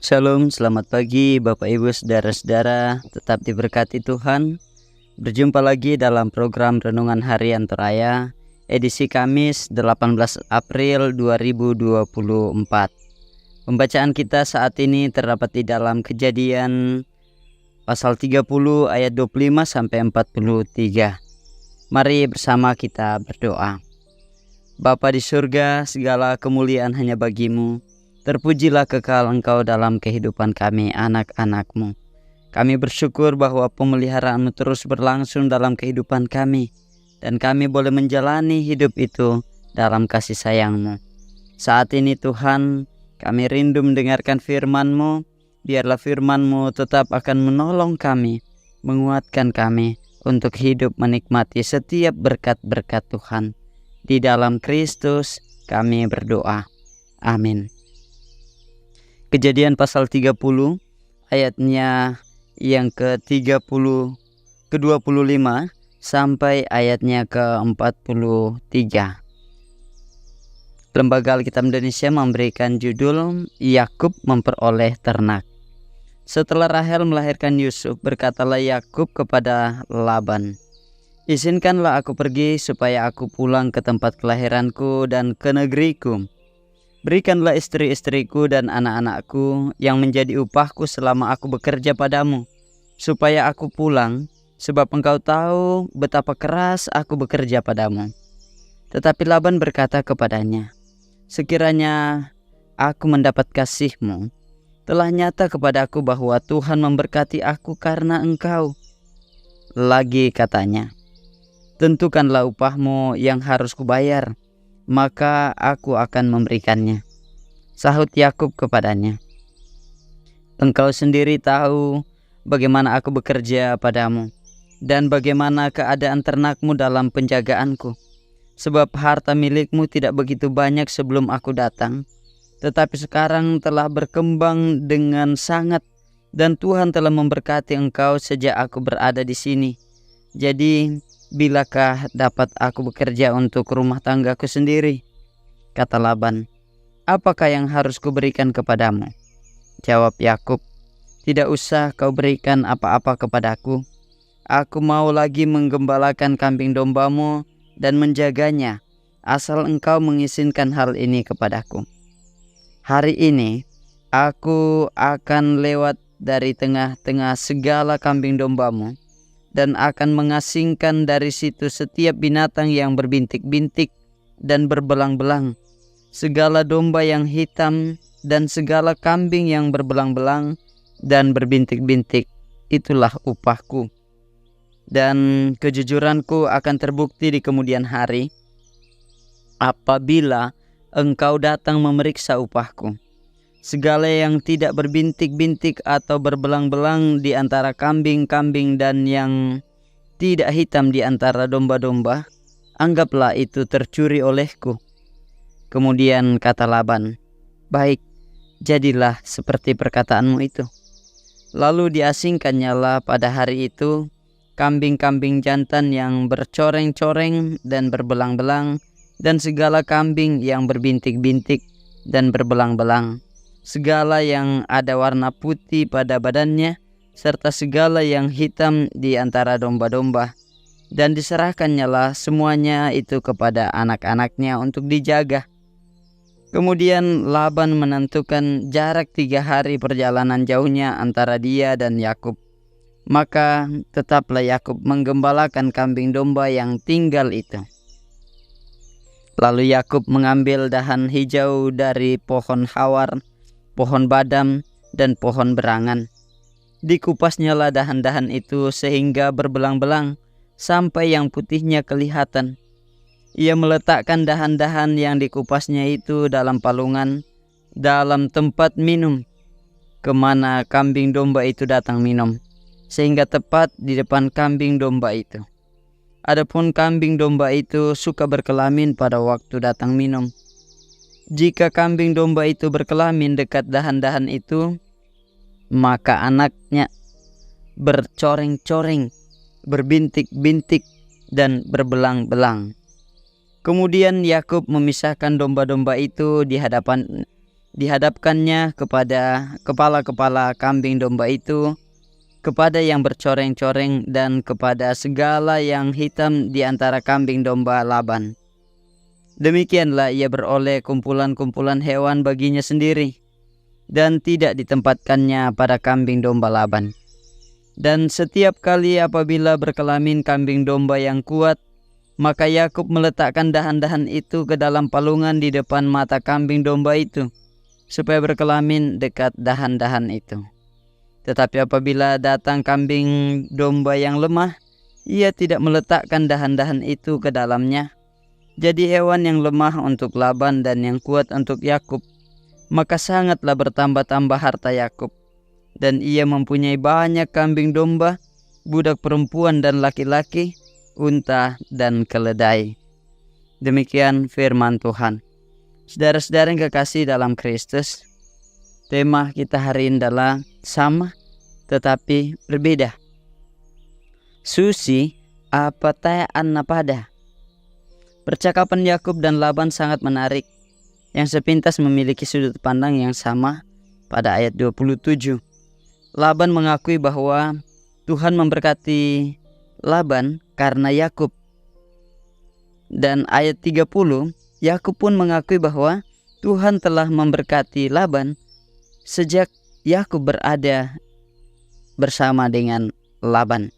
Shalom, selamat pagi Bapak Ibu Saudara-saudara, tetap diberkati Tuhan. Berjumpa lagi dalam program Renungan Harian Toraya, edisi Kamis 18 April 2024. Pembacaan kita saat ini terdapat di dalam Kejadian pasal 30 ayat 25 sampai 43. Mari bersama kita berdoa. Bapa di surga, segala kemuliaan hanya bagimu. Terpujilah kekal Engkau dalam kehidupan kami anak-anak-Mu. Kami bersyukur bahwa pemeliharaanmu terus berlangsung dalam kehidupan kami, dan kami boleh menjalani hidup itu dalam kasih sayang-Mu. Saat ini Tuhan, kami rindu mendengarkan firman-Mu. Biarlah firman-Mu tetap akan menolong kami, menguatkan kami untuk hidup menikmati setiap berkat-berkat Tuhan. Di dalam Kristus kami berdoa. Amin. Kejadian pasal 30 ayatnya yang ke-25 sampai ayatnya ke-43. Lembaga Alkitab Indonesia memberikan judul Yakub memperoleh ternak. Setelah Rahel melahirkan Yusuf, berkatalah Yakub kepada Laban, "Izinkanlah aku pergi supaya aku pulang ke tempat kelahiranku dan ke negeriku. Berikanlah istri-istriku dan anak-anakku yang menjadi upahku selama aku bekerja padamu, supaya aku pulang, sebab engkau tahu betapa keras aku bekerja padamu." Tetapi Laban berkata kepadanya, "Sekiranya aku mendapat kasih-Mu, telah nyata kepadaku bahwa Tuhan memberkati aku karena engkau." Lagi katanya, "Tentukanlah upahmu yang harus kubayar, maka aku akan memberikannya." Sahut Yakub kepadanya, "Engkau sendiri tahu bagaimana aku bekerja padamu, dan bagaimana keadaan ternakmu dalam penjagaanku. Sebab harta milikmu tidak begitu banyak sebelum aku datang, tetapi sekarang telah berkembang dengan sangat, dan Tuhan telah memberkati engkau sejak aku berada di sini. Jadi, bilakah dapat aku bekerja untuk rumah tanggaku sendiri?" Kata Laban, "Apakah yang harus kuberikan kepadamu?" Jawab Yakub, "Tidak usah kau berikan apa-apa kepadaku. Aku mau lagi menggembalakan kambing dombamu dan menjaganya, asal engkau mengizinkan hal ini kepadaku. Hari ini aku akan lewat dari tengah-tengah segala kambing dombamu, dan akan mengasingkan dari situ setiap binatang yang berbintik-bintik dan berbelang-belang, segala domba yang hitam dan segala kambing yang berbelang-belang dan berbintik-bintik. Itulah upahku. Dan kejujuranku akan terbukti di kemudian hari, apabila engkau datang memeriksa upahku. Segala yang tidak berbintik-bintik atau berbelang-belang di antara kambing-kambing dan yang tidak hitam di antara domba-domba, anggaplah itu tercuri olehku." Kemudian kata Laban, "Baik, jadilah seperti perkataanmu itu." Lalu diasingkannyalah pada hari itu kambing-kambing jantan yang bercoreng-coreng dan berbelang-belang, dan segala kambing yang berbintik-bintik dan berbelang-belang, segala yang ada warna putih pada badannya, serta segala yang hitam di antara domba-domba. Dan diserahkannyalah semuanya itu kepada anak-anaknya untuk dijaga. Kemudian Laban menentukan jarak 3 hari perjalanan jauhnya antara dia dan Yakub. Maka tetaplah Yakub menggembalakan kambing domba yang tinggal itu. Lalu Yakub mengambil dahan hijau dari pohon hawar, pohon badam, dan pohon berangan. Dikupasnyalah dahan-dahan itu sehingga berbelang-belang, sampai yang putihnya kelihatan. Ia meletakkan dahan-dahan yang dikupasnya itu dalam palungan, dalam tempat minum, kemana kambing domba itu datang minum, sehingga tepat di depan kambing domba itu. Adapun kambing domba itu suka berkelamin pada waktu datang minum. Jika kambing domba itu berkelamin dekat dahan-dahan itu, maka anaknya bercoreng-coreng, berbintik-bintik, dan berbelang-belang. Kemudian Yakub memisahkan domba-domba itu di hadapan dihadapkannya kepada kepala-kepala kambing domba itu, kepada yang bercoreng-coreng dan kepada segala yang hitam di antara kambing domba Laban. Demikianlah ia beroleh kumpulan-kumpulan hewan baginya sendiri, dan tidak ditempatkannya pada kambing domba Laban. Dan setiap kali apabila berkelamin kambing domba yang kuat, maka Yakub meletakkan dahan-dahan itu ke dalam palungan di depan mata kambing domba itu, supaya berkelamin dekat dahan-dahan itu. Tetapi apabila datang kambing domba yang lemah, ia tidak meletakkan dahan-dahan itu ke dalamnya. Jadi hewan yang lemah untuk Laban dan yang kuat untuk Yakub. Maka sangatlah bertambah-tambah harta Yakub, dan ia mempunyai banyak kambing domba, budak perempuan dan laki-laki, unta dan keledai. Demikian firman Tuhan. Saudara-saudara yang kekasih dalam Kristus, tema kita hari ini adalah sama tetapi berbeda. Susi apa tayaan napada. Percakapan Yakub dan Laban sangat menarik, yang sepintas memiliki sudut pandang yang sama pada ayat 27. Laban mengakui bahwa Tuhan memberkati Laban karena Yakub. Dan ayat 30, Yakub pun mengakui bahwa Tuhan telah memberkati Laban sejak Yakub berada bersama dengan Laban.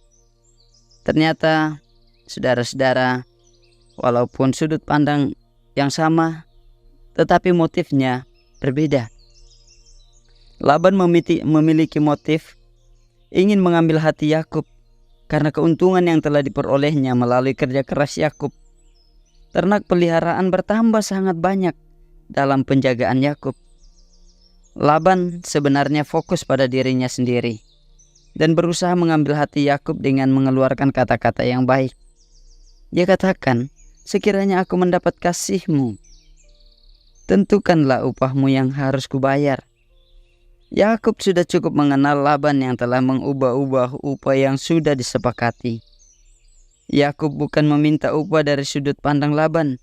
Ternyata saudara-saudara, walaupun sudut pandang yang sama, tetapi motifnya berbeda. Laban memiliki motif ingin mengambil hati Yakub karena keuntungan yang telah diperolehnya melalui kerja keras Yakub. Ternak peliharaan bertambah sangat banyak dalam penjagaan Yakub. Laban sebenarnya fokus pada dirinya sendiri dan berusaha mengambil hati Yakub dengan mengeluarkan kata-kata yang baik. Dia katakan, sekiranya aku mendapat kasih-Mu, tentukanlah upahmu yang harus kubayar. Yakub sudah cukup mengenal Laban yang telah mengubah-ubah upah yang sudah disepakati. Yakub bukan meminta upah dari sudut pandang Laban.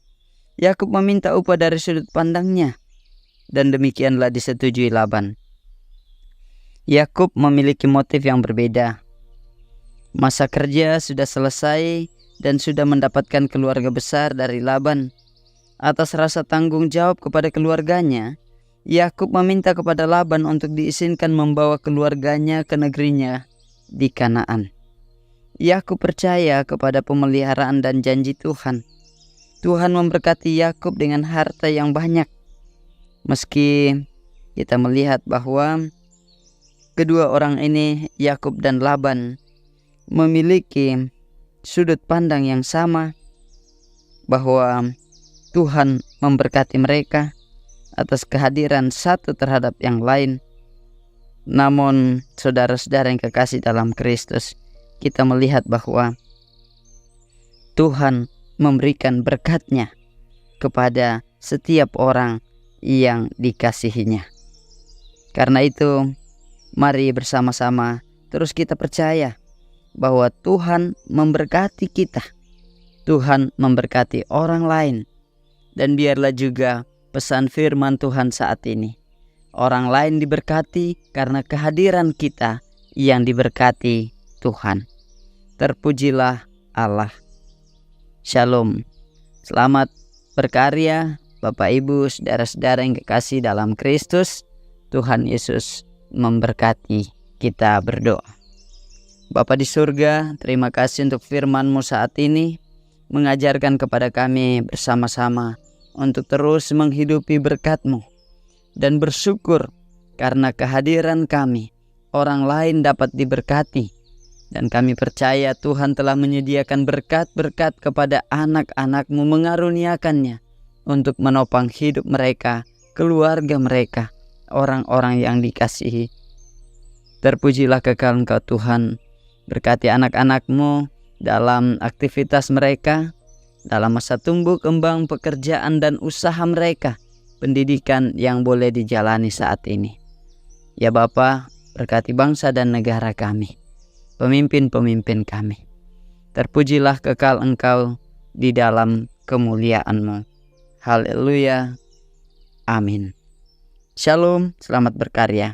Yakub meminta upah dari sudut pandangnya, dan demikianlah disetujui Laban. Yakub memiliki motif yang berbeda. Masa kerja sudah selesai dan sudah mendapatkan keluarga besar dari Laban. Atas rasa tanggung jawab kepada keluarganya, Yakub meminta kepada Laban untuk diizinkan membawa keluarganya ke negerinya di Kanaan. Yakub percaya kepada pemeliharaan dan janji Tuhan. Tuhan memberkati Yakub dengan harta yang banyak. Meski kita melihat bahwa kedua orang ini, Yakub dan Laban, memiliki sudut pandang yang sama, bahwa Tuhan memberkati mereka atas kehadiran satu terhadap yang lain. Namun saudara-saudara yang kekasih dalam Kristus, kita melihat bahwa Tuhan memberikan berkat-Nya kepada setiap orang yang dikasihinya. Karena itu, mari bersama-sama terus kita percaya bahwa Tuhan memberkati kita. Tuhan memberkati orang lain. Dan biarlah juga pesan firman Tuhan saat ini, orang lain diberkati karena kehadiran kita yang diberkati Tuhan. Terpujilah Allah. Shalom. Selamat berkarya Bapak Ibu, saudara-saudara yang kekasih dalam Kristus. Tuhan Yesus memberkati. Kita berdoa. Bapa di surga, terima kasih untuk firman-Mu saat ini, mengajarkan kepada kami bersama-sama untuk terus menghidupi berkat-Mu, dan bersyukur karena kehadiran kami, orang lain dapat diberkati. Dan kami percaya Tuhan telah menyediakan berkat-berkat kepada anak-anak-Mu, mengaruniakannya untuk menopang hidup mereka, keluarga mereka, orang-orang yang dikasihi. Terpujilah kekal Engkau Tuhan. Berkati anak-anak-Mu dalam aktivitas mereka, dalam masa tumbuh kembang pekerjaan dan usaha mereka, pendidikan yang boleh dijalani saat ini. Ya Bapa, berkati bangsa dan negara kami, pemimpin-pemimpin kami. Terpujilah kekal Engkau di dalam kemuliaan-Mu. Haleluya. Amin. Shalom, selamat berkarya.